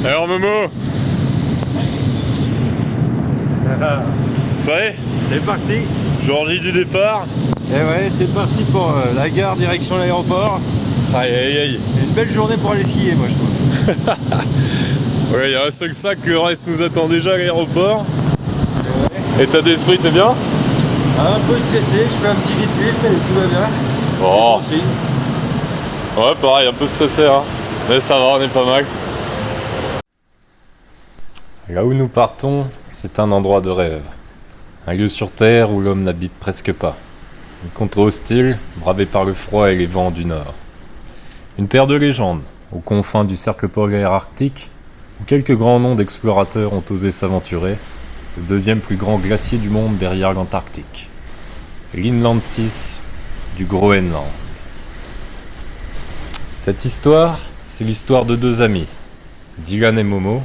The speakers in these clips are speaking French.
Alors Momo, c'est vrai? C'est parti. Jour J du départ. Et ouais, c'est parti pour la gare direction l'aéroport. Aïe aïe aïe. C'est une belle journée pour aller skier, moi je trouve. Ouais, il reste que ça, que le reste nous attend déjà à l'aéroport. État d'esprit, t'es bien? Un peu stressé, je fais un petit vite mais tout va bien. Oh. C'est bon signe. Ouais, pareil, un peu stressé, hein. Mais ça va, on est pas mal. Là où nous partons, c'est un endroit de rêve. Un lieu sur Terre où l'homme n'habite presque pas. Une contrée hostile, bravée par le froid et les vents du nord. Une terre de légende, aux confins du cercle polaire arctique, où quelques grands noms d'explorateurs ont osé s'aventurer, le deuxième plus grand glacier du monde derrière l'Antarctique. L'Inland 6 du Groenland. Cette histoire, c'est l'histoire de deux amis, Dylan et Momo,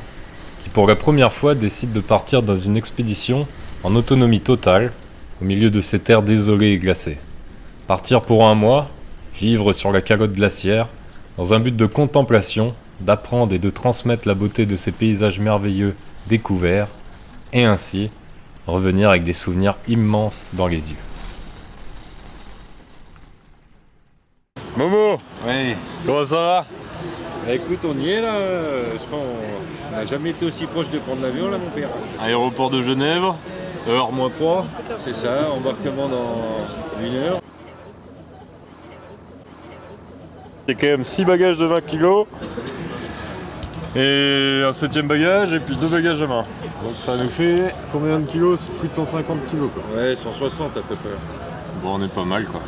qui pour la première fois décident de partir dans une expédition en autonomie totale, au milieu de ces terres désolées et glacées. Partir pour un mois, vivre sur la calotte glaciaire, dans un but de contemplation, d'apprendre et de transmettre la beauté de ces paysages merveilleux découverts, et ainsi revenir avec des souvenirs immenses dans les yeux. Momo, Oui. comment ça va? Bah écoute, on y est là. Je crois qu'on n'a jamais été aussi proche de prendre l'avion là, mon père. Aéroport de Genève, heure -3. C'est ça, embarquement dans 1 heure. C'est quand même 6 bagages de 20 kg et un 7ème bagage et puis 2 bagages à main. Donc ça nous fait combien de kilos? C'est plus de 150 kg quoi. Ouais, 160 à peu près. Bon, on est pas mal quoi.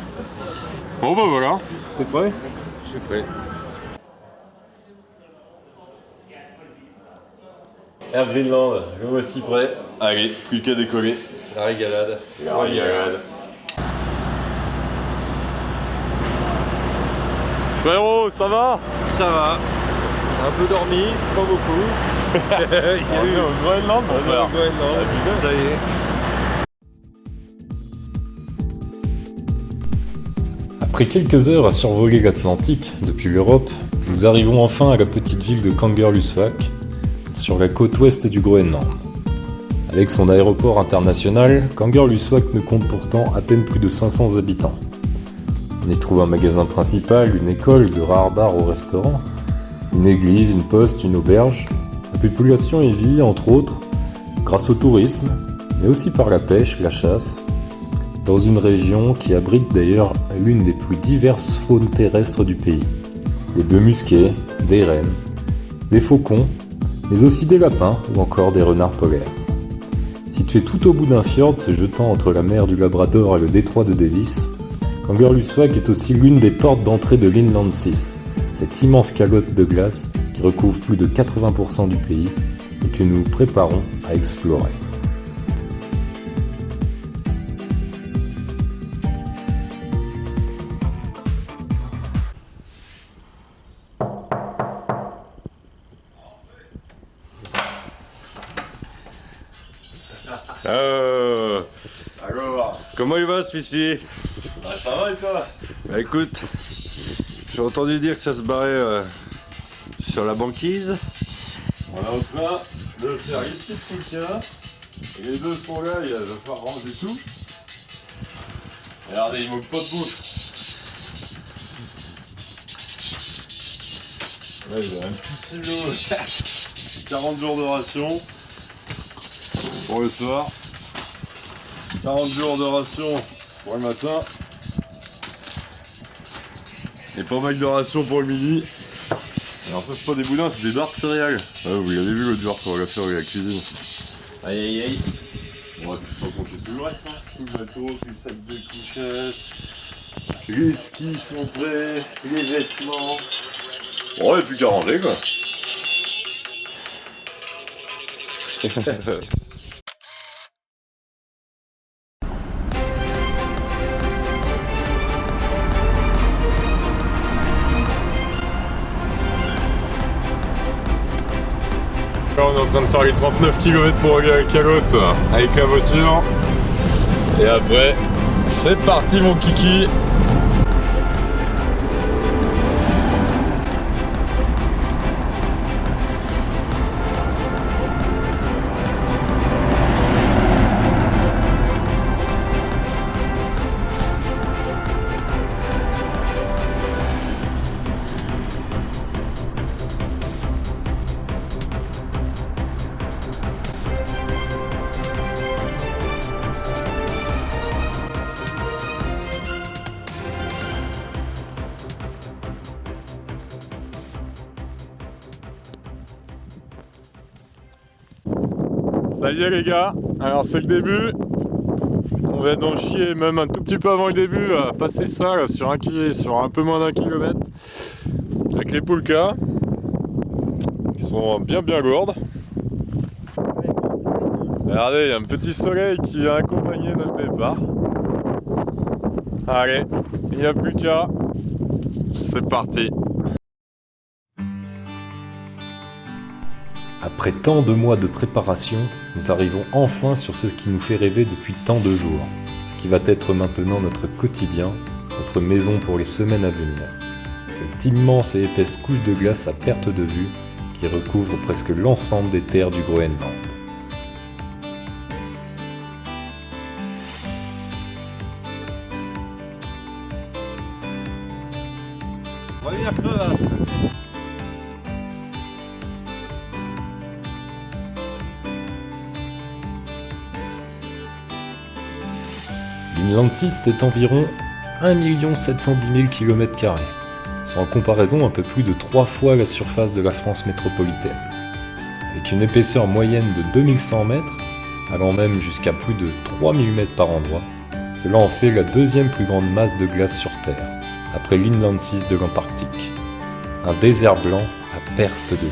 Bon bah voilà. T'es prêt? Je suis prêt. Air Greenland, le voici prêt. Allez, plus qu'à décoller. La régalade. La régalade. Frérot, ça va? Ça va. Un peu dormi, pas beaucoup. Il y a eu au Groenland, mon frère. au Groenland. Ça y est. Après quelques heures à survoler l'Atlantique depuis l'Europe, nous arrivons enfin à la petite ville de Kangerlussuaq, sur la côte ouest du Groenland. Avec son aéroport international, Kangerlussuaq ne compte pourtant à peine plus de 500 habitants. On y trouve un magasin principal, une école, de rares bars au restaurant, une église, une poste, une auberge. La population y vit, entre autres, grâce au tourisme, mais aussi par la pêche, la chasse, dans une région qui abrite d'ailleurs l'une des plus diverses faunes terrestres du pays. Des bœufs musqués, des rennes, des faucons, mais aussi des lapins ou encore des renards polaires. Situé tout au bout d'un fjord se jetant entre la mer du Labrador et le détroit de Davis, Kangerlussuaq est aussi l'une des portes d'entrée de l'Inland 6, cette immense calotte de glace qui recouvre plus de 80% du pays et que nous préparons à explorer. Alors, comment il va celui-ci? Bah ça va et toi? Bah écoute, j'ai entendu dire que ça se barrait sur la banquise. On est en train de faire les petits bouquins. Les deux sont là, il va falloir ranger tout. Regardez, il manque pas de bouffe. Là, j'ai un petit kilo. 40 jours de ration pour le soir. 40 jours de ration pour le matin. Et pas mal de ration pour le midi. Alors ça c'est pas des boudins, c'est des barres de céréales. Ouais, vous l'avez vu l'autre jour quand on l'a fait avec la cuisine. Aïe aïe aïe. On va plus sans compter tout le reste. Hein. Tout le matos, les sacs de couchage, les skis sont prêts, les vêtements. Bon, il n'y a plus qu'à ranger quoi. Là, on est en train de faire les 39 km pour aller à la calotte avec la voiture. Et après, c'est parti mon kiki. Ça y est les gars, alors c'est le début. On vient d'en chier même un tout petit peu avant le début à passer ça là, sur un peu moins d'1 kilomètre avec les poulkas qui sont bien lourdes. Regardez, il y a un petit soleil qui a accompagné notre départ. Allez, il n'y a plus qu'à. C'est parti. Après tant de mois de préparation, nous arrivons enfin sur ce qui nous fait rêver depuis tant de jours. Ce qui va être maintenant notre quotidien, notre maison pour les semaines à venir. Cette immense et épaisse couche de glace à perte de vue qui recouvre presque l'ensemble des terres du Groenland. Première crevasse. L'Inland 6, c'est environ 1 710 000 km², soit en comparaison un peu plus de 3 fois la surface de la France métropolitaine. Avec une épaisseur moyenne de 2100 mètres, allant même jusqu'à plus de 3000 mètres par endroit, cela en fait la deuxième plus grande masse de glace sur Terre, après l'Inland 6 de l'Antarctique. Un désert blanc à perte de vue.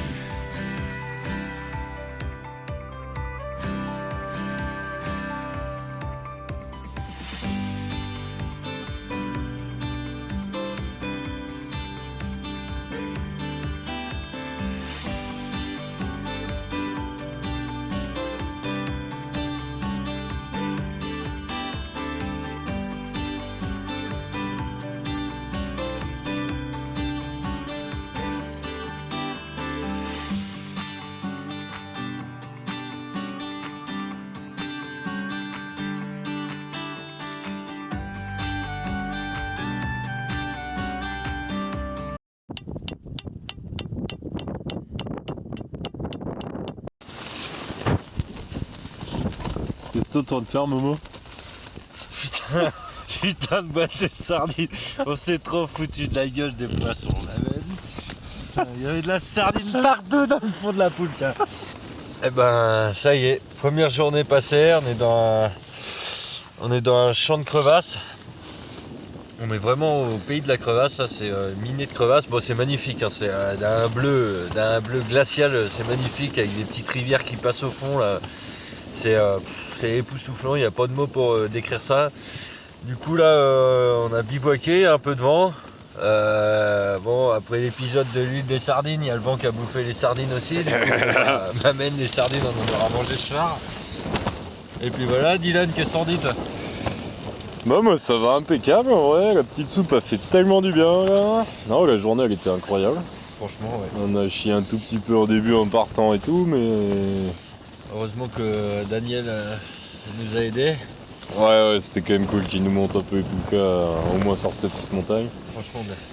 Qu'est-ce que t'es en train de faire, Momo? Putain de boîte de sardines. On s'est trop foutu de la gueule des poissons. Il y avait de la sardine partout dans le fond de la poulka. Eh ben, ça y est, première journée passée, on est dans un champ de crevasses. On est vraiment au pays de la crevasse, là, c'est miné de crevasses. Bon, c'est magnifique, hein, c'est d'un bleu glacial, c'est magnifique avec des petites rivières qui passent au fond là. C'est époustouflant, il n'y a pas de mots pour décrire ça. Du coup là on a bivouaqué, un peu de vent. Bon, après l'épisode de l'huile des sardines, il y a le vent qui a bouffé les sardines aussi. Du coup on m'amène les sardines, on en aura mangé ce soir. Et puis voilà, Dylan, qu'est-ce que t'en dis toi? Bah moi ça va impeccable en vrai, la petite soupe a fait tellement du bien là. Non, la journée elle était incroyable. Franchement, ouais. On a chié un tout petit peu au début en partant et tout, mais... Heureusement que Daniel nous a aidés. Ouais, c'était quand même cool qu'il nous monte un peu les poucas, au moins sur cette petite montagne. Franchement, merci.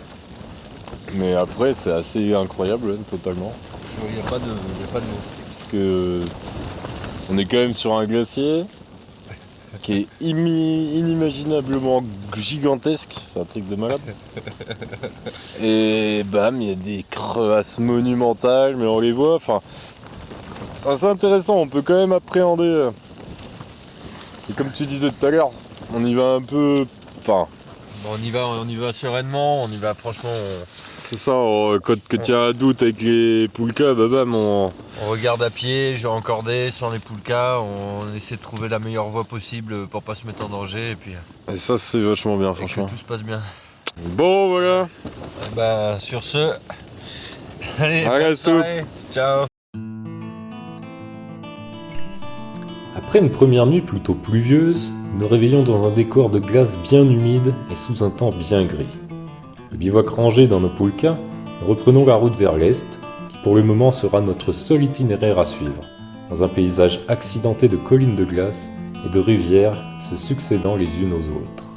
Mais après c'est assez incroyable, totalement. Il n'y a pas de mots. Parce que on est quand même sur un glacier qui est inimaginablement gigantesque, c'est un truc de malade. Et bam, il y a des crevasses monumentales, mais on les voit, enfin... C'est assez intéressant, on peut quand même appréhender. Et comme tu disais tout à l'heure, on y va un peu... Enfin... Bon, on y va sereinement, on y va franchement... C'est ça, quand tu as un doute avec les poulkas, bah bam, on regarde à pied, jeu encordé, sans les poulkas, on essaie de trouver la meilleure voie possible pour pas se mettre en danger et puis... Et ça c'est vachement bien, et franchement. que tout se passe bien. Bon, voilà. Et bah, sur ce... Allez, Allez, bonne soirée. Ciao. Après une première nuit plutôt pluvieuse, nous nous réveillons dans un décor de glace bien humide et sous un temps bien gris. Le bivouac rangé dans nos poulkas, nous reprenons la route vers l'est, qui pour le moment sera notre seul itinéraire à suivre, dans un paysage accidenté de collines de glace et de rivières se succédant les unes aux autres.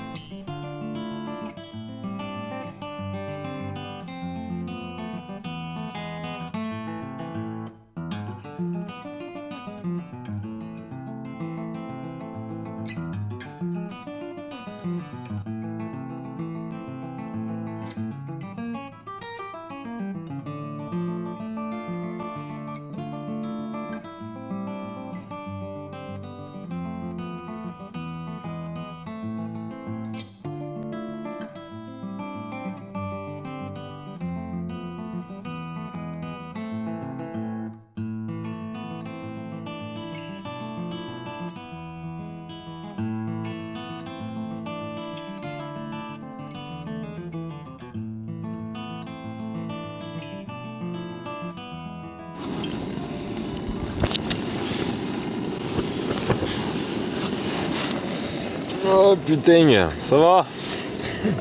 Oh putain, ça va?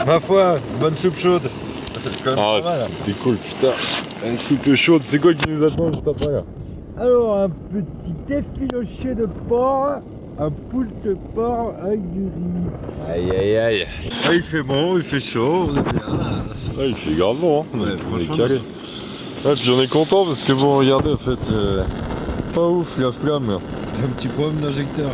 Ma foi, bonne soupe chaude. Ah, c'était cool, putain. Une soupe chaude, c'est quoi qui nous attend juste après là? Alors, un petit effiloché de porc, un poult de porc avec du riz. Aïe aïe aïe. Ah, il fait bon, il fait chaud, on est bien là. Ouais, il fait grave bon, hein. Ouais, On est franchement, calé. Ouais, puis on est content parce que bon, regardez, en fait, pas ouf la flamme là. Un petit problème d'injecteur.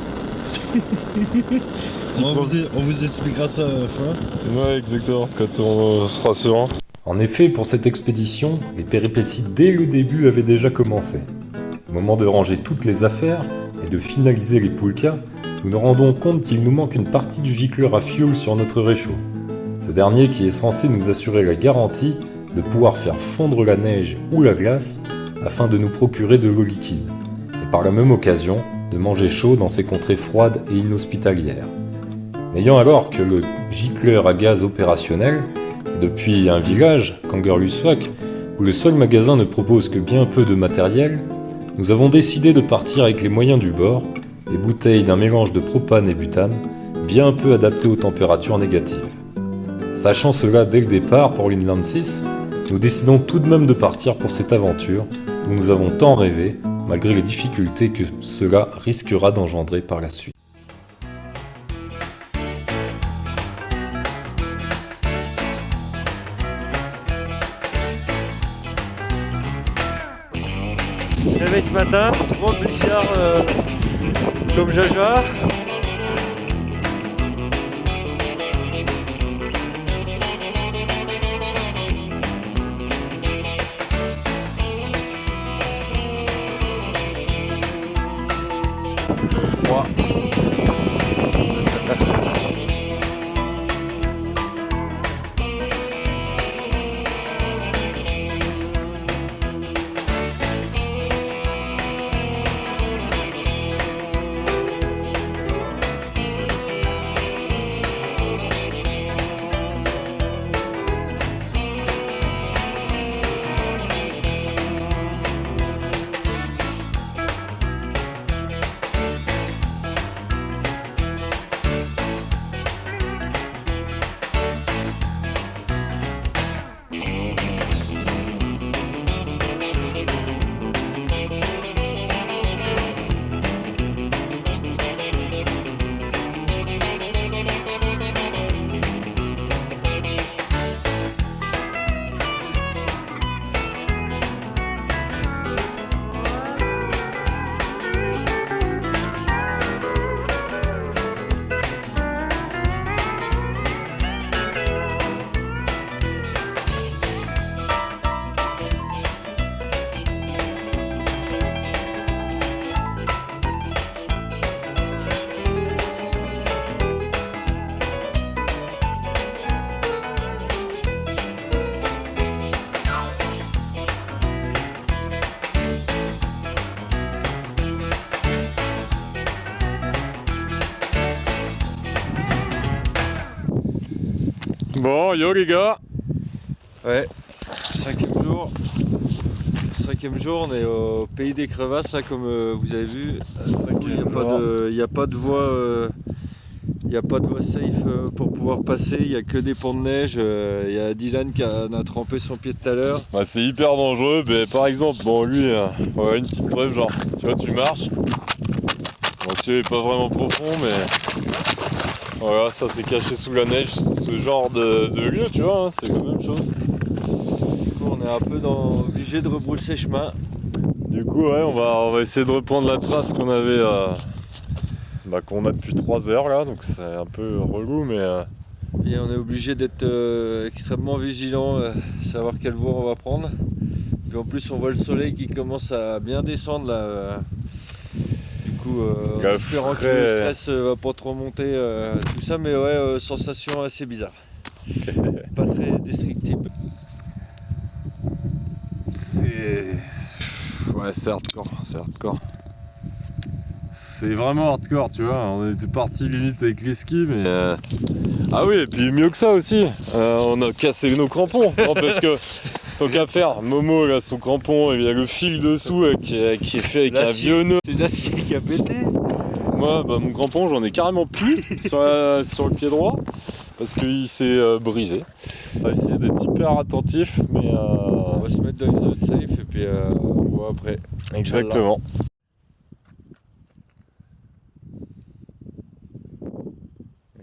On vous expliquera ça à la fin. Ouais, exactement, quand on sera serein. En effet, pour cette expédition, les péripéties dès le début avaient déjà commencé. Au moment de ranger toutes les affaires et de finaliser les poulkas, nous nous rendons compte qu'il nous manque une partie du gicleur à fioul sur notre réchaud. Ce dernier qui est censé nous assurer la garantie de pouvoir faire fondre la neige ou la glace afin de nous procurer de l'eau liquide, et par la même occasion de manger chaud dans ces contrées froides et inhospitalières. N'ayant alors que le gicleur à gaz opérationnel, depuis un village, Kangerlussuaq, où le seul magasin ne propose que bien peu de matériel, nous avons décidé de partir avec les moyens du bord, des bouteilles d'un mélange de propane et butane, bien peu adapté aux températures négatives. Sachant cela dès le départ pour l'Inland 6, nous décidons tout de même de partir pour cette aventure dont nous avons tant rêvé, malgré les difficultés que cela risquera d'engendrer par la suite. Réveil ce matin, gros glissard comme Jaja. Froid. Bon, yo les gars. Ouais, cinquième jour. Cinquième jour, on est au pays des crevasses, là, comme vous avez vu. Il n'y a pas de voie. Il n'y a pas de voie safe pour pouvoir passer, il n'y a que des ponts de neige. Il y a Dylan qui a trempé son pied tout à l'heure. Bah, c'est hyper dangereux, mais par exemple, bon lui, ouais, une petite preuve, genre, tu vois, tu marches. Bon, le ciel est pas vraiment profond, mais voilà, ça c'est caché sous la neige, ce genre de lieu, tu vois, hein, c'est la même chose. Du coup, on est un peu obligé de rebrousser chemin. Du coup, ouais, on va essayer de reprendre la trace qu'on avait, qu'on a depuis 3 heures là, donc c'est un peu relou, mais Et on est obligé d'être extrêmement vigilant, savoir quelle voie on va prendre. Puis en plus, on voit le soleil qui commence à bien descendre là. Du coup, en espérant que le stress va pas trop monter, tout ça, mais ouais, sensation assez bizarre. Pas très destructible. c'est hardcore. C'est vraiment hardcore, tu vois. On était parti limite avec les skis, mais ah oui, et puis mieux que ça aussi, on a cassé nos crampons, non, parce que tant qu'à faire, Momo il a son crampon et il y a le fil dessous qui est fait avec un vieux nœud. C'est l'acier qui a pété. Moi, mon crampon, j'en ai carrément plus sur le pied droit parce qu'il s'est brisé. On va essayer d'être hyper attentif, mais On va se mettre dans une zone safe et puis on voit après. exactement.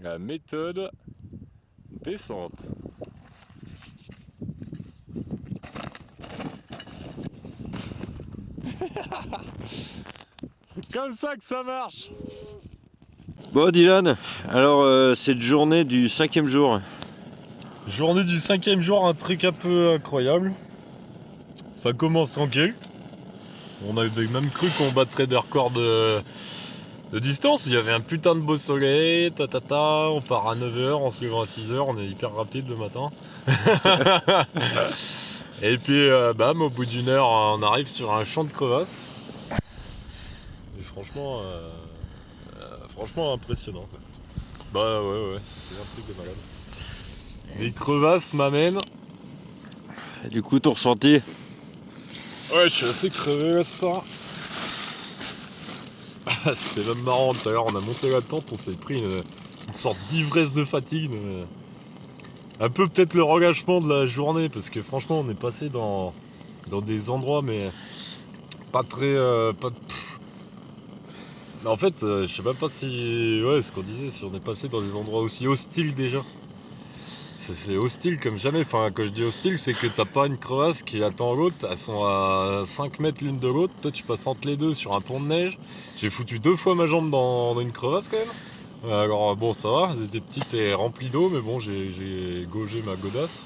La méthode descente. C'est comme ça que ça marche. Bon Dylan, alors cette journée du 5e jour. Journée du 5e jour, un truc un peu incroyable. Ça commence tranquille. On avait même cru qu'on battrait des records de distance. Il y avait un putain de beau soleil, on part à 9h, on se lève à 6h, on est hyper rapide le matin. Et puis bam, au bout d'une heure, on arrive sur un champ de crevasses. Et franchement, franchement impressionnant quoi. Bah ouais, c'était un truc de malade. Les crevasses m'amènent. Et du coup ton ressenti? Ouais, je suis assez crevé là ce soir. C'était même marrant, tout à l'heure on a monté la tente, on s'est pris une sorte d'ivresse de fatigue. Un peu peut-être le relâchement de la journée, parce que franchement on est passé dans des endroits mais pas très... En fait, je sais même pas si... Ouais, ce qu'on disait, si on est passé dans des endroits aussi hostiles déjà. C'est hostile comme jamais. Enfin, quand je dis hostile, c'est que t'as pas une crevasse qui attend l'autre. Elles sont à 5 mètres l'une de l'autre. Toi, tu passes entre les deux sur un pont de neige. J'ai foutu 2 fois ma jambe dans une crevasse quand même. Alors bon, ça va. Elles étaient petites et remplies d'eau, mais bon, j'ai gaugé ma godasse.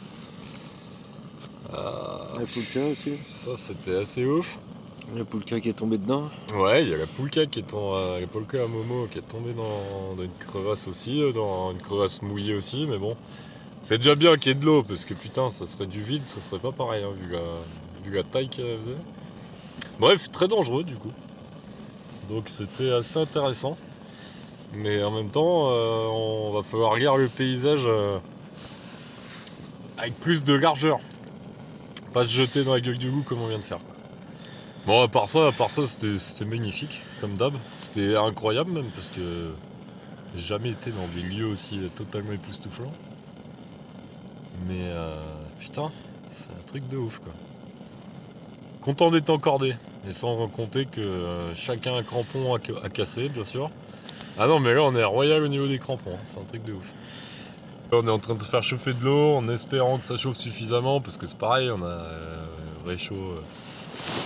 La poulka aussi. Ça, c'était assez ouf. La poulka qui est tombée dedans. Ouais, il y a la poulka qui est tombée, la poulka à Momo qui est tombée dans une crevasse aussi, dans une crevasse mouillée aussi, mais bon. C'est déjà bien qu'il y ait de l'eau, parce que putain, ça serait du vide, ça serait pas pareil, hein, vu la taille qu'elle faisait. Bref, très dangereux du coup. Donc c'était assez intéressant. Mais en même temps, on va falloir regarder le paysage avec plus de largeur. Pas se jeter dans la gueule du loup comme on vient de faire. Bon, à part ça, c'était magnifique, comme d'hab. C'était incroyable même, parce que j'ai jamais été dans des lieux aussi totalement époustouflants. Mais putain, c'est un truc de ouf quoi. Content d'être encordé. Et sans compter que chacun un crampon à casser, bien sûr. Ah non, mais là on est royal au niveau des crampons, hein. C'est un truc de ouf. Là, on est en train de se faire chauffer de l'eau en espérant que ça chauffe suffisamment, parce que c'est pareil, on a réchaud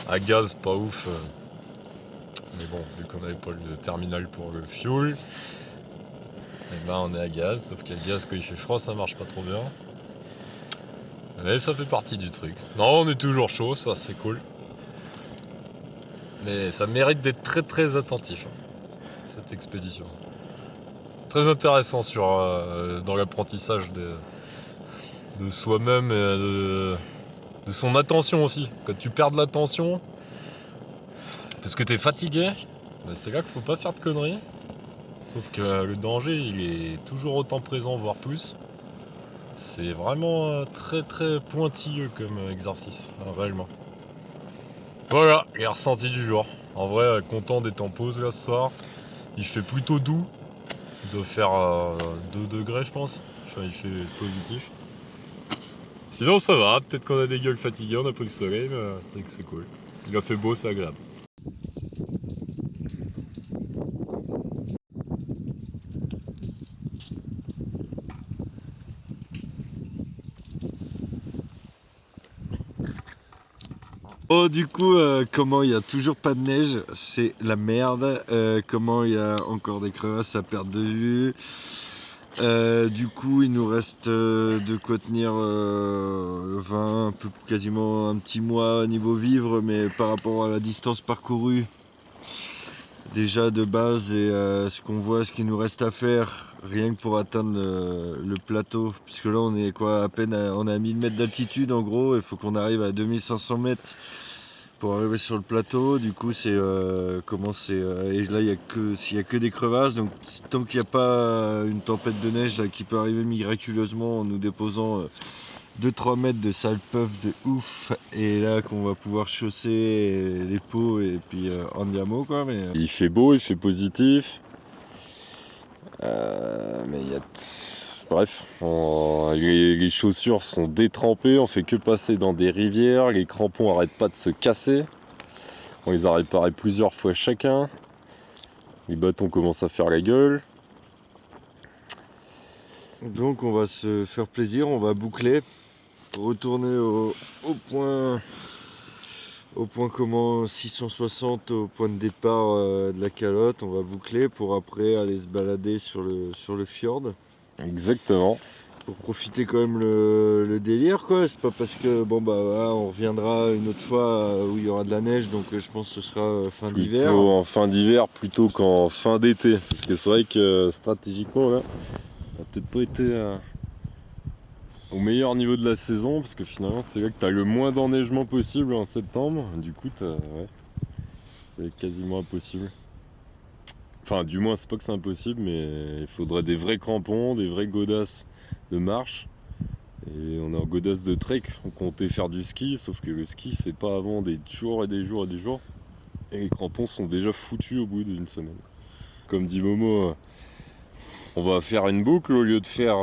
à gaz pas ouf. Mais bon, vu qu'on n'avait pas le terminal pour le fuel, et ben on est à gaz, sauf que le gaz quand il fait froid ça marche pas trop bien. Mais ça fait partie du truc. Non, on est toujours chaud, ça c'est cool. Mais ça mérite d'être très très attentif, hein, cette expédition. Très intéressant dans l'apprentissage de soi-même et de son attention aussi. Quand tu perds de l'attention, parce que t'es fatigué, ben c'est là qu'il faut pas faire de conneries. Sauf que le danger, il est toujours autant présent, voire plus. C'est vraiment très très pointilleux comme exercice, hein, réellement. Voilà, les ressentis du jour. En vrai, content d'être en pause là ce soir. Il fait plutôt doux. Il doit faire 2 degrés je pense. Enfin, il fait positif. Sinon ça va, peut-être qu'on a des gueules fatiguées, on a pas le soleil, mais c'est que c'est cool. Il a fait beau, c'est agréable. Oh du coup, comment il n'y a toujours pas de neige, c'est la merde. Comment il y a encore des crevasses à perte de vue. Du coup, il nous reste de quoi tenir 20, quasiment un petit mois au niveau vivre, mais par rapport à la distance parcourue, déjà de base, et ce qu'on voit, ce qu'il nous reste à faire, rien que pour atteindre le plateau, puisque là on est quoi, à peine on est à 1000 mètres d'altitude en gros, il faut qu'on arrive à 2500 mètres pour arriver sur le plateau. Du coup c'est et là il y a que des crevasses, donc tant qu'il n'y a pas une tempête de neige là, qui peut arriver miraculeusement en nous déposant 2-3 mètres de sale puff de ouf, et là qu'on va pouvoir chausser les pots et puis andiamo quoi. Mais Il fait beau, il fait positif. Mais il y a... Bref, les chaussures sont détrempées, on fait que passer dans des rivières, les crampons arrêtent pas de se casser. On les a réparés plusieurs fois chacun. Les bâtons commencent à faire la gueule. Donc on va se faire plaisir, on va boucler, retourner au point comment 660 au point de départ de la calotte. On va boucler pour après aller se balader sur le fjord. Exactement. Pour profiter quand même le délire quoi. C'est pas parce que voilà, on reviendra une autre fois où il y aura de la neige, donc je pense que ce sera fin d'hiver. Plutôt en fin d'hiver plutôt qu'en fin d'été. Parce que c'est vrai que stratégiquement là, on n'a peut-être pas été au meilleur niveau de la saison, parce que finalement c'est là que tu as le moins d'enneigement possible en septembre. Du coup c'est quasiment impossible. Enfin du moins c'est pas que c'est impossible, mais il faudrait des vrais crampons, des vraies godasses de marche. Et on est en godasse de trek, on comptait faire du ski, sauf que le ski c'est pas avant des jours et des jours et des jours. Et les crampons sont déjà foutus au bout d'une semaine. Comme dit Momo, on va faire une boucle au lieu de faire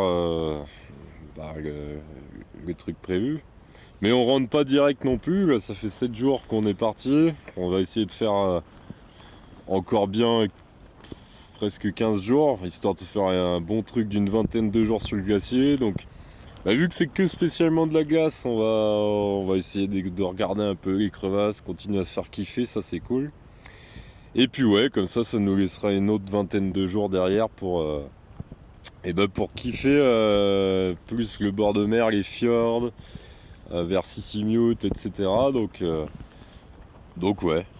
le truc prévu. Mais on rentre pas direct non plus, là ça fait 7 jours qu'on est parti. On va essayer de faire encore bien presque 15 jours, histoire de faire un bon truc d'une vingtaine de jours sur le glacier. Donc vu que c'est que spécialement de la glace, on va essayer de regarder un peu les crevasses, continuer à se faire kiffer, ça c'est cool. Et puis comme ça nous laissera une autre vingtaine de jours derrière pour kiffer plus le bord de mer, les fjords, vers Sisimiut, etc. Donc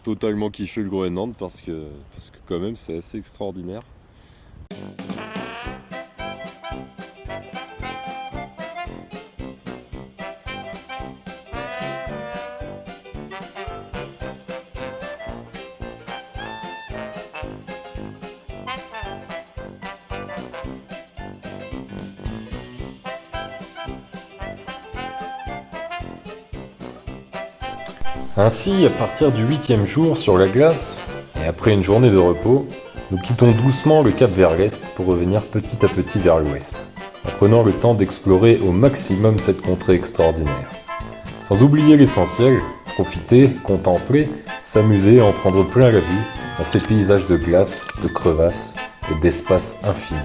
totalement kiffer le Groenland parce que quand même c'est assez extraordinaire. Ainsi, à partir du 8e jour sur la glace, et après une journée de repos, nous quittons doucement le cap vers l'est pour revenir petit à petit vers l'ouest, en prenant le temps d'explorer au maximum cette contrée extraordinaire. Sans oublier l'essentiel, profiter, contempler, s'amuser et en prendre plein la vue dans ces paysages de glace, de crevasses et d'espace infini.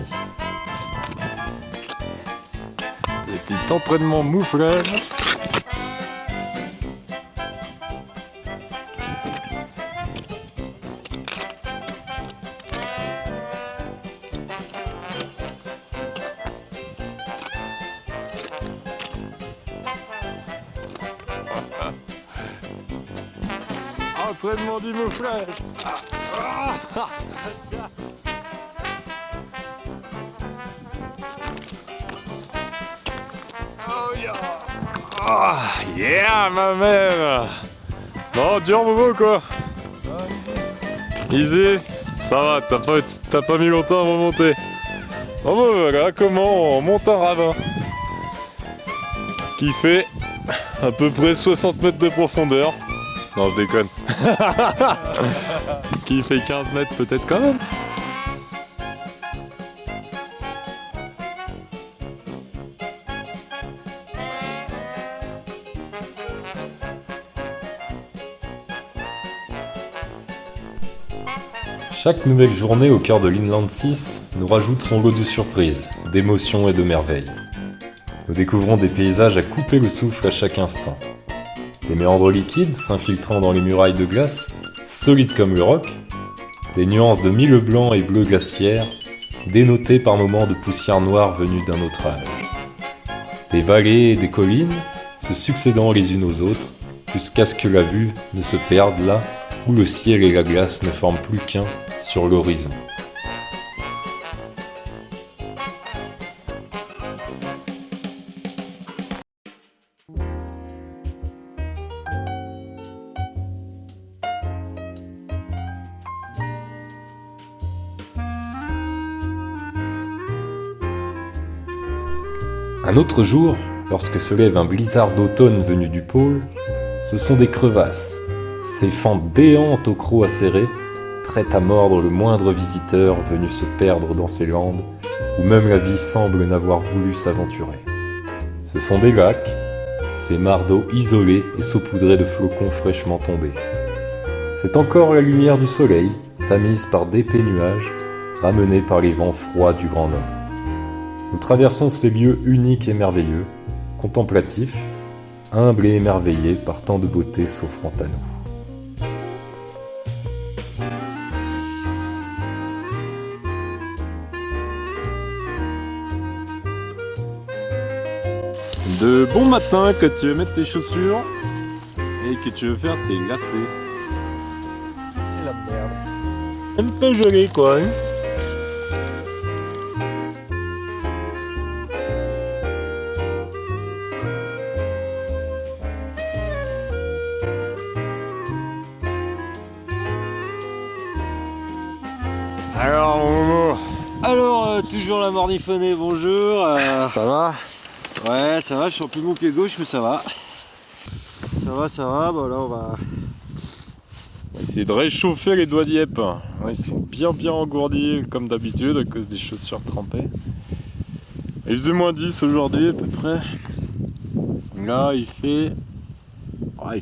Petit entraînement mouflage. Entraînement du mouflage. Yeah ma mère. Bon, dur Momo quoi. Easy. Ça va, t'as pas mis longtemps à remonter. Bon voilà comment on monte un ravin qui fait à peu près 60 mètres de profondeur. Non, je déconne. Qui fait 15 mètres peut-être quand même. Chaque nouvelle journée au cœur de l'Inland 6 nous rajoute son lot de surprises, d'émotions et de merveilles. Nous découvrons des paysages à couper le souffle à chaque instant. Des méandres liquides s'infiltrant dans les murailles de glace, solides comme le roc, des nuances de mille blancs et bleus glaciaires, dénotées par moments de poussière noire venue d'un autre âge. Des vallées et des collines, se succédant les unes aux autres, jusqu'à ce que la vue ne se perde là où le ciel et la glace ne forment plus qu'un sur l'horizon. Un autre jour, lorsque se lève un blizzard d'automne venu du pôle, ce sont des crevasses, ces fentes béantes au croc acéré, prête à mordre le moindre visiteur venu se perdre dans ces landes où même la vie semble n'avoir voulu s'aventurer. Ce sont des lacs, ces mares d'eau isolées et saupoudrées de flocons fraîchement tombés. C'est encore la lumière du soleil, tamise par d'épais nuages, ramenée par les vents froids du Grand Nord. Nous traversons ces lieux uniques et merveilleux, contemplatifs, humbles et émerveillés par tant de beauté s'offrant à nous. De bon matin que tu veux mettre tes chaussures et que tu veux faire tes lacets. C'est la merde. Un peu gelé quoi. Hein. Alors Momo, Alors, toujours la mornifonnée, bonjour. ça va? Ouais, ça va, je sens plus mon pied gauche, mais ça va. Ça va, bon là on va... On va essayer de réchauffer les doigts d'yep. Ils sont bien engourdis comme d'habitude à cause des chaussures trempées. Il faisait moins 10 aujourd'hui à peu près. Là il fait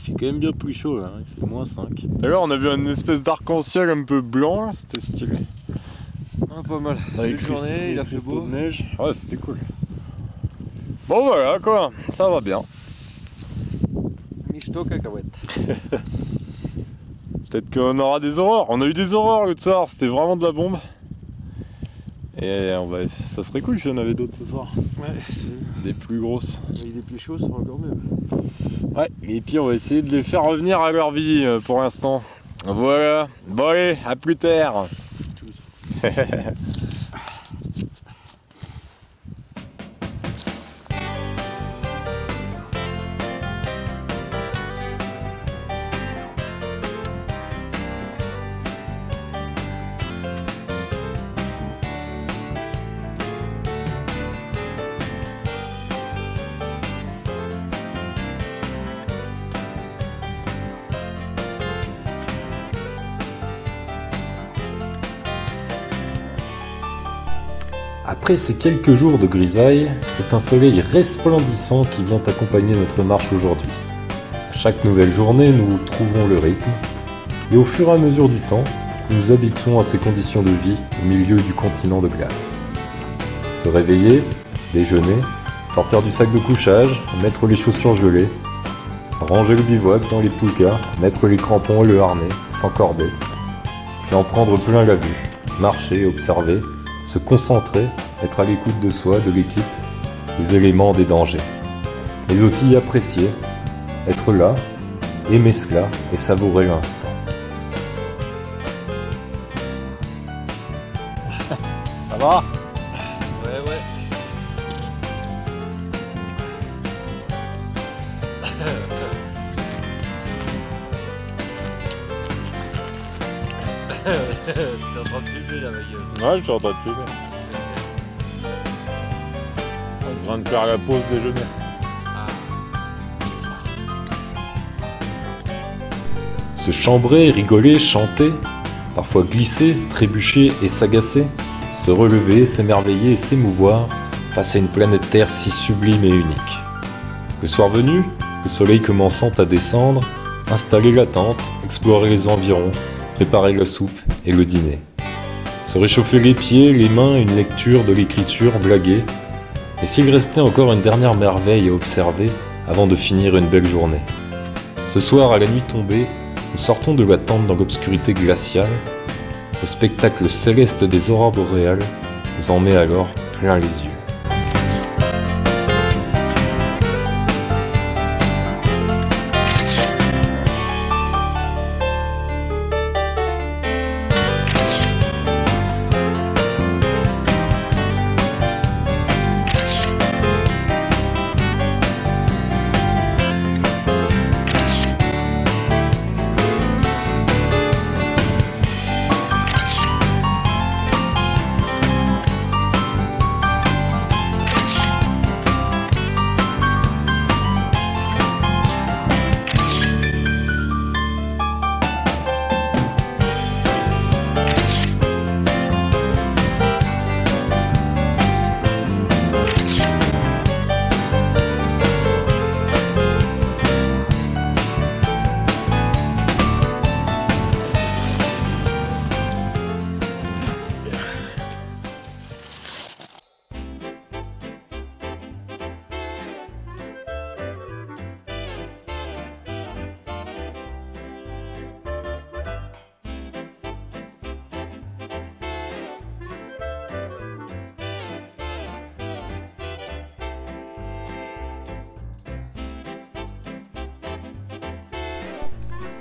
quand même bien plus chaud là, il fait moins 5. D'ailleurs on a vu une espèce d'arc-en-ciel un peu blanc, c'était stylé. Ah, pas mal. Avec Belle journée, il a fait beau. de neige. Ouais c'était cool. Bon voilà quoi, ça va bien. Michto cacahuète. Peut-être qu'on aura des aurores. On a eu des aurores l'autre soir, c'était vraiment de la bombe. Et ça serait cool si on avait d'autres ce soir. Ouais, Des plus grosses. avec des pieds chauds, ça sera encore mieux. Ouais, et puis on va essayer de les faire revenir à leur vie pour l'instant. Voilà. Bon allez, à plus tard. Après ces quelques jours de grisaille, c'est un soleil resplendissant qui vient accompagner notre marche aujourd'hui. À chaque nouvelle journée, nous trouvons le rythme, et au fur et à mesure du temps, nous nous habituons à ces conditions de vie au milieu du continent de glace. Se réveiller, déjeuner, sortir du sac de couchage, mettre les chaussures gelées, ranger le bivouac dans les poulkas, mettre les crampons et le harnais, s'encorder, puis en prendre plein la vue, marcher, observer, se concentrer, être à l'écoute de soi, de l'équipe, des éléments, des dangers. Mais aussi apprécier, être là, aimer cela et savourer l'instant. Ça va? Ouais. T'es en train de fumer là, ma gueule. Ouais, je suis en train de fumer. En train de faire la pause déjeuner. Se chambrer, rigoler, chanter, parfois glisser, trébucher et s'agacer, se relever, s'émerveiller et s'émouvoir face à une planète Terre si sublime et unique. Le soir venu, le soleil commençant à descendre, installer la tente, explorer les environs, préparer la soupe et le dîner. Se réchauffer les pieds, les mains, une lecture, de l'écriture, blaguer. Et s'il restait encore une dernière merveille à observer avant de finir une belle journée. Ce soir, à la nuit tombée, nous sortons de la tente dans l'obscurité glaciale. Le spectacle céleste des aurores boréales nous en met alors plein les yeux.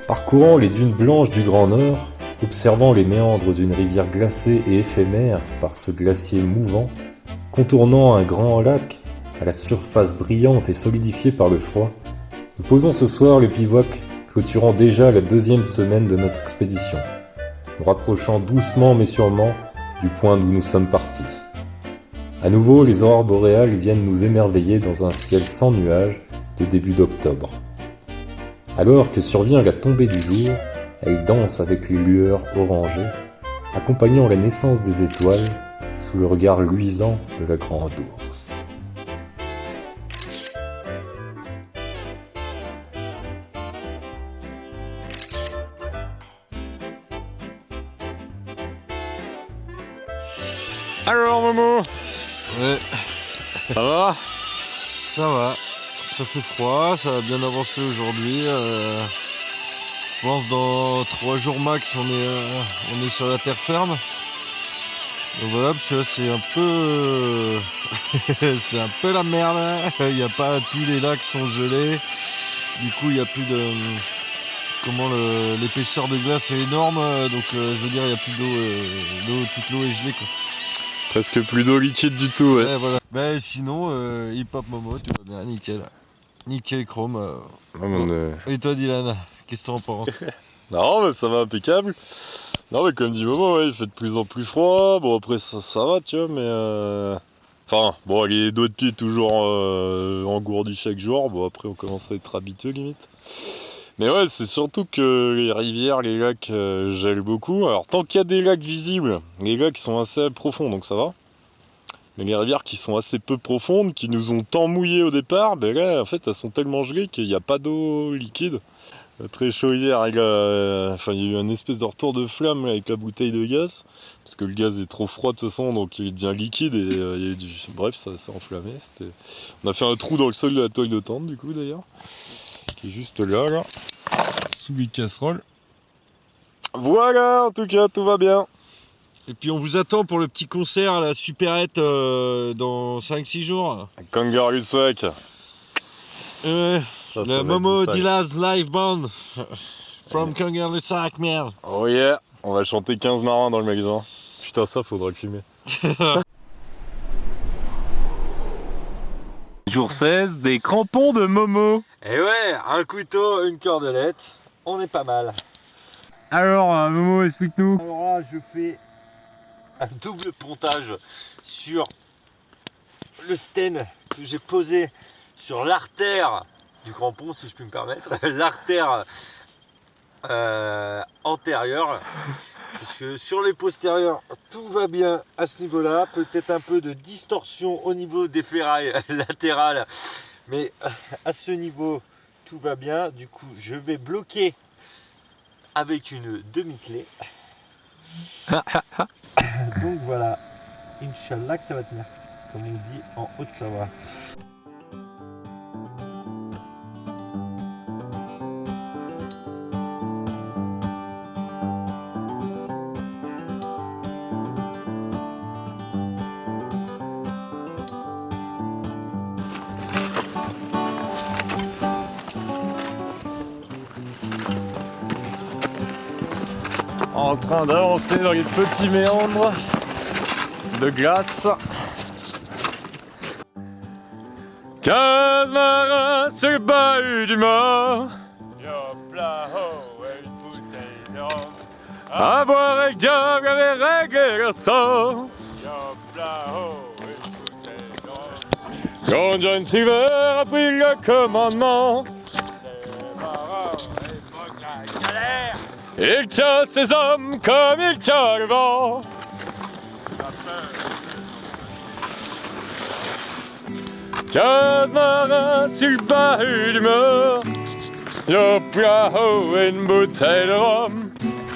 Parcourant les dunes blanches du Grand Nord, observant les méandres d'une rivière glacée et éphémère par ce glacier mouvant, contournant un grand lac à la surface brillante et solidifiée par le froid, nous posons ce soir le bivouac, clôturant déjà la 2e semaine de notre expédition, nous rapprochant doucement mais sûrement du point d'où nous sommes partis. À nouveau, les aurores boréales viennent nous émerveiller dans un ciel sans nuages de début d'octobre. Alors que survient la tombée du jour, elle danse avec les lueurs orangées, accompagnant la naissance des étoiles sous le regard luisant de la grande ours. Alors Momo, Ouais, ça va? ça va. Ça fait froid, ça va bien avancer aujourd'hui. Je pense dans 3 jours max, on est sur la terre ferme. Donc voilà, parce que là c'est un peu c'est un peu la merde, hein. Il n'y a pas, tous les lacs sont gelés. Du coup il n'y a plus de l'épaisseur de glace est énorme, donc je veux dire il n'y a plus d'eau, toute l'eau est gelée quoi. Presque plus d'eau liquide du tout, ouais. Ouais, voilà. Ben sinon hip hop Momo, tout va bien, nickel. Nickel chrome. Non, mais on est- Et toi Dylan, qu'est-ce que t'en penses? Non, mais ça va impeccable. Non, mais comme dit Momo, ouais, il fait de plus en plus froid. Bon, après, ça va, tu vois, mais. Enfin, bon, les dos de pied toujours engourdis chaque jour. Bon, après, on commence à être habitué, limite. Mais ouais, c'est surtout que les rivières, les lacs gèlent beaucoup. Alors, tant qu'il y a des lacs visibles, les lacs sont assez profonds, donc ça va. Mais les rivières qui sont assez peu profondes, qui nous ont tant mouillés au départ, ben là, en fait, elles sont tellement gelées qu'il n'y a pas d'eau liquide. Très chaud hier, il y a eu une espèce de retour de flamme là, avec la bouteille de gaz, parce que le gaz est trop froid de toute façon, donc il devient liquide et il y a eu bref, ça s'est enflammé. On a fait un trou dans le sol de la toile de tente, du coup, d'ailleurs, qui est juste là, sous les casseroles. Voilà, en tout cas, tout va bien. Et puis on vous attend pour le petit concert à la Supérette dans 5-6 jours. Kangaroo Swag. Ouais, Ça va le être Momo du sac. Dilas live band from Kangaroo Sack, man. Oh yeah, on va chanter 15 marins dans le magasin. Putain, ça faudra le filmer. Jour 16, des crampons de Momo. Et ouais, un couteau, une cordelette, on est pas mal. Alors, Momo, explique-nous. Alors là, je fais un double pontage sur le sten que j'ai posé sur l'artère du crampon, si je puis me permettre, l'artère antérieure, parce que sur les postérieurs, tout va bien à ce niveau-là, peut-être un peu de distorsion au niveau des ferrailles latérales, mais à ce niveau, tout va bien. Du coup, je vais bloquer avec une demi-clé. Donc voilà, Inch'Allah que ça va tenir, comme on dit en Haute-Savoie. En train d'avancer dans les petits méandres de glace. 15 marins sur le bahut du mort. À boire avec diable et régler le sang. Quand John Silver a pris le commandement, il tient ses hommes comme il tient le vent. Quinze marins sur le bahut du mort. Y'a Piaho et une bouteille de rhum.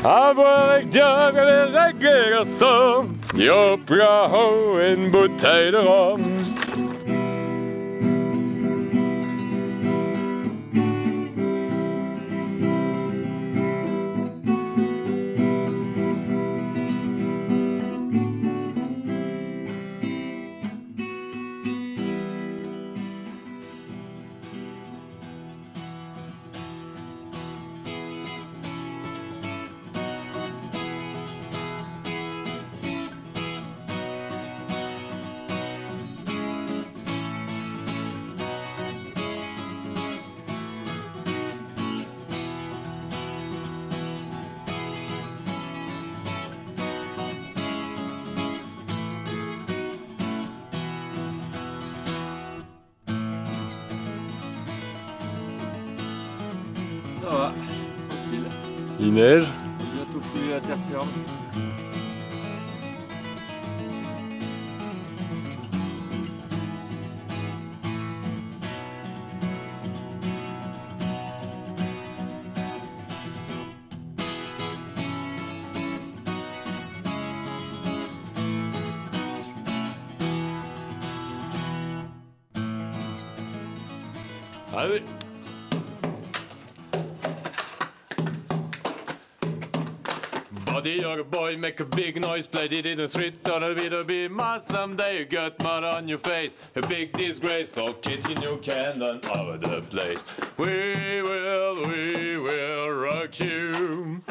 À boire avec diable et régler le sang. Y'a Piaho et une bouteille de rhum. qui neige. Bientôt fouiller la terre ferme. Allez. Buddy, you're a boy, make a big noise, play it in the street, gonna be my someday. You got mud on your face, a big disgrace, so kicking your cannon over the place. We will rock you.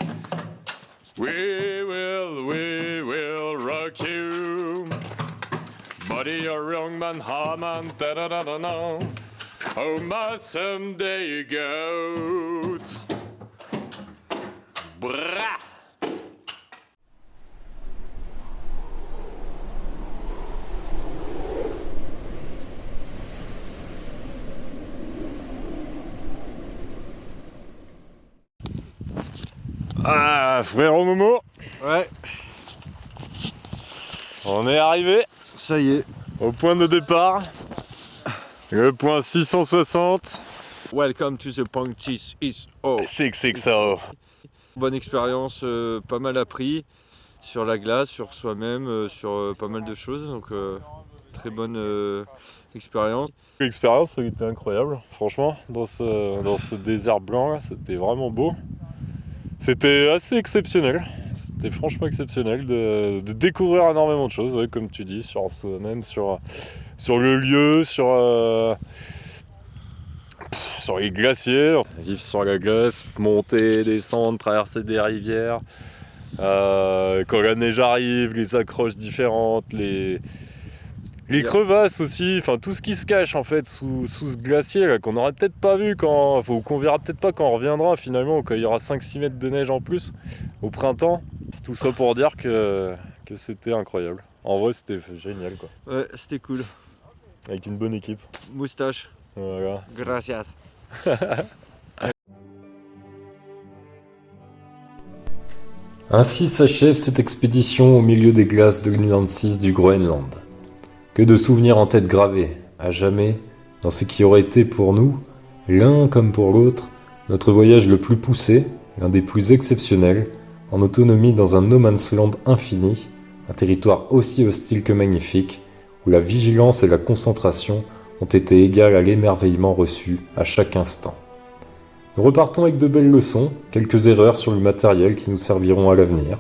We will rock you. Buddy, you're a young man, Haman, da-da-da-da-da. Oh, my someday goat. Brah! Ah, frérot Momo, Ouais, on est arrivé ça y est. au point de départ. Le point 660. Welcome to the point 660. 660. Bonne expérience, pas mal appris sur la glace, sur soi-même, sur pas mal de choses. Donc très bonne expérience. L'expérience a été incroyable, franchement, dans ce désert blanc là, c'était vraiment beau. C'était assez exceptionnel, c'était franchement exceptionnel de découvrir énormément de choses, ouais, comme tu dis, sur soi-même, sur le lieu, sur les glaciers, vivre sur la glace, monter, descendre, traverser des rivières. Quand la neige arrive, les accroches différentes, les crevasses aussi, enfin tout ce qui se cache en fait sous ce glacier là, qu'on n'aurait peut-être pas vu ou qu'on verra peut-être pas quand on reviendra finalement, quand il y aura 5-6 mètres de neige en plus au printemps. Tout ça pour dire que c'était incroyable. En vrai c'était génial quoi. Ouais, c'était cool. Avec une bonne équipe. Moustache. Voilà. Gracias. Ainsi s'achève cette expédition au milieu des glaces de l'Inland 6 du Groenland. Que de souvenirs en tête gravés, à jamais, dans ce qui aurait été pour nous, l'un comme pour l'autre, notre voyage le plus poussé, l'un des plus exceptionnels, en autonomie dans un no man's land infini, un territoire aussi hostile que magnifique, où la vigilance et la concentration ont été égales à l'émerveillement reçu à chaque instant. Nous repartons avec de belles leçons, quelques erreurs sur le matériel qui nous serviront à l'avenir,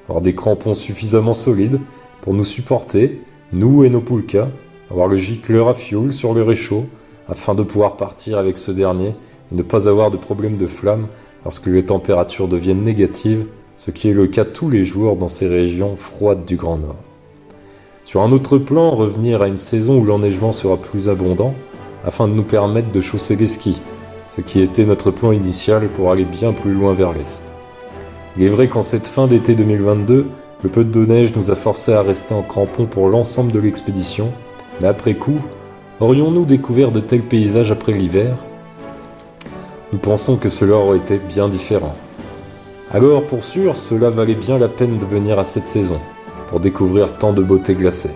avoir des crampons suffisamment solides pour nous supporter, nous et nos poulkas, avoir le gicleur à fioul sur le réchaud, afin de pouvoir partir avec ce dernier et ne pas avoir de problème de flamme lorsque les températures deviennent négatives, ce qui est le cas tous les jours dans ces régions froides du Grand Nord. Sur un autre plan, revenir à une saison où l'enneigement sera plus abondant, afin de nous permettre de chausser les skis, ce qui était notre plan initial pour aller bien plus loin vers l'est. Il est vrai qu'en cette fin d'été 2022, le peu de neige nous a forcés à rester en crampons pour l'ensemble de l'expédition, mais après coup, aurions-nous découvert de tels paysages après l'hiver ? Nous pensons que cela aurait été bien différent. Alors, pour sûr, cela valait bien la peine de venir à cette saison, pour découvrir tant de beauté glacée.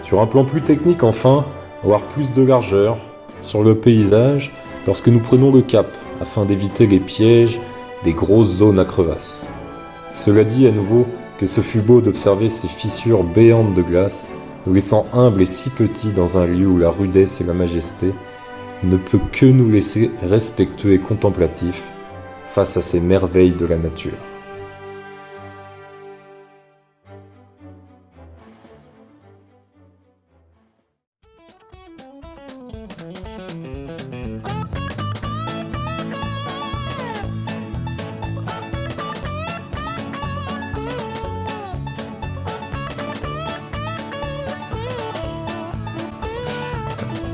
Sur un plan plus technique enfin, avoir plus de largeur sur le paysage lorsque nous prenons le cap, afin d'éviter les pièges des grosses zones à crevasses. Cela dit à nouveau que ce fut beau d'observer ces fissures béantes de glace, nous laissant humbles et si petits dans un lieu où la rudesse et la majesté ne peut que nous laisser respectueux et contemplatifs face à ces merveilles de la nature.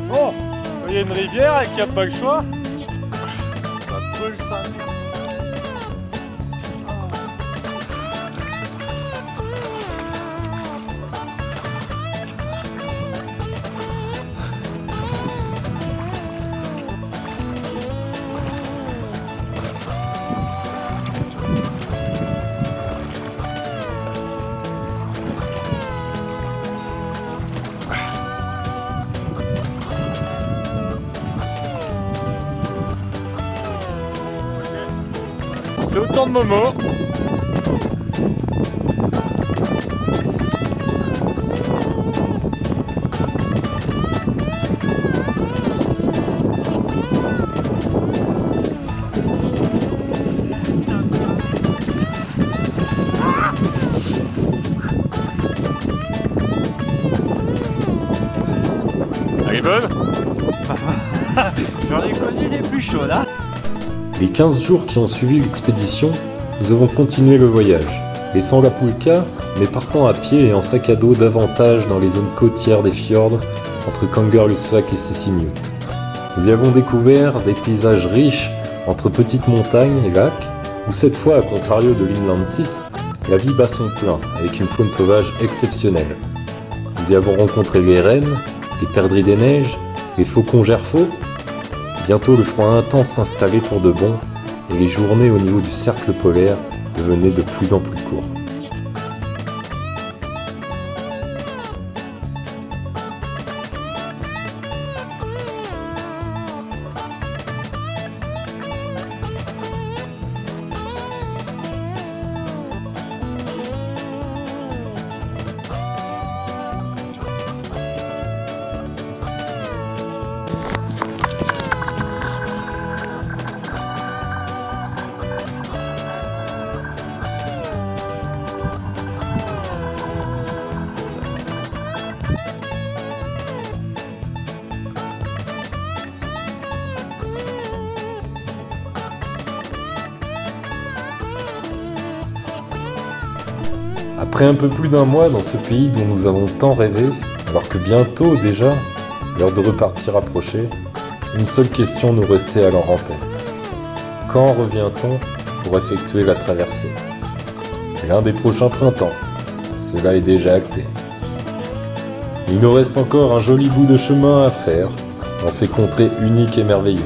Bon, il y a une rivière et qu'il n'y a pas le choix. Ça brûle ça. maison de Momo. Elle est bonne? J'en ai connu des plus chauds là. Les 15 jours qui ont suivi l'expédition, nous avons continué le voyage, laissant la Pulka, mais partant à pied et en sac à dos davantage dans les zones côtières des fjords entre Kangerlussuaq et Sisimiut. Nous y avons découvert des paysages riches entre petites montagnes et lacs, où cette fois, à contrario de l'Inland 6, la vie bat son plein, avec une faune sauvage exceptionnelle. Nous y avons rencontré les rennes, les perdrix des neiges, les faucons gerfaux. Bientôt le froid intense s'installait pour de bon, et les journées au niveau du cercle polaire devenaient de plus en plus courtes. Après un peu plus d'un mois dans ce pays dont nous avons tant rêvé, alors que bientôt déjà, l'heure de repartir approchait, une seule question nous restait alors en tête. Quand revient-on pour effectuer la traversée? L'un des prochains printemps, cela est déjà acté. Il nous reste encore un joli bout de chemin à faire dans ces contrées uniques et merveilleuses.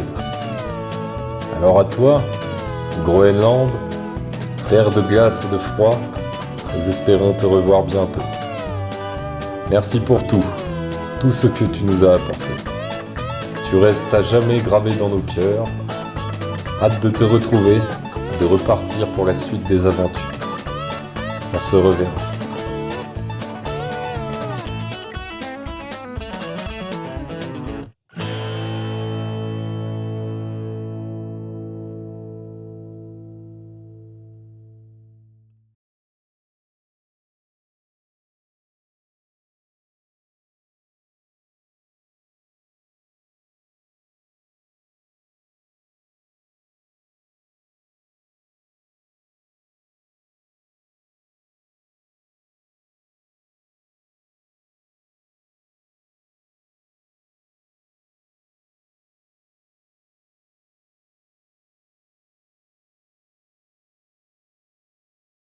Alors à toi, Groenland, terre de glace et de froid, nous espérons te revoir bientôt. Merci pour tout ce que tu nous as apporté. Tu restes à jamais gravé dans nos cœurs. Hâte de te retrouver, de repartir pour la suite des aventures. On se reverra.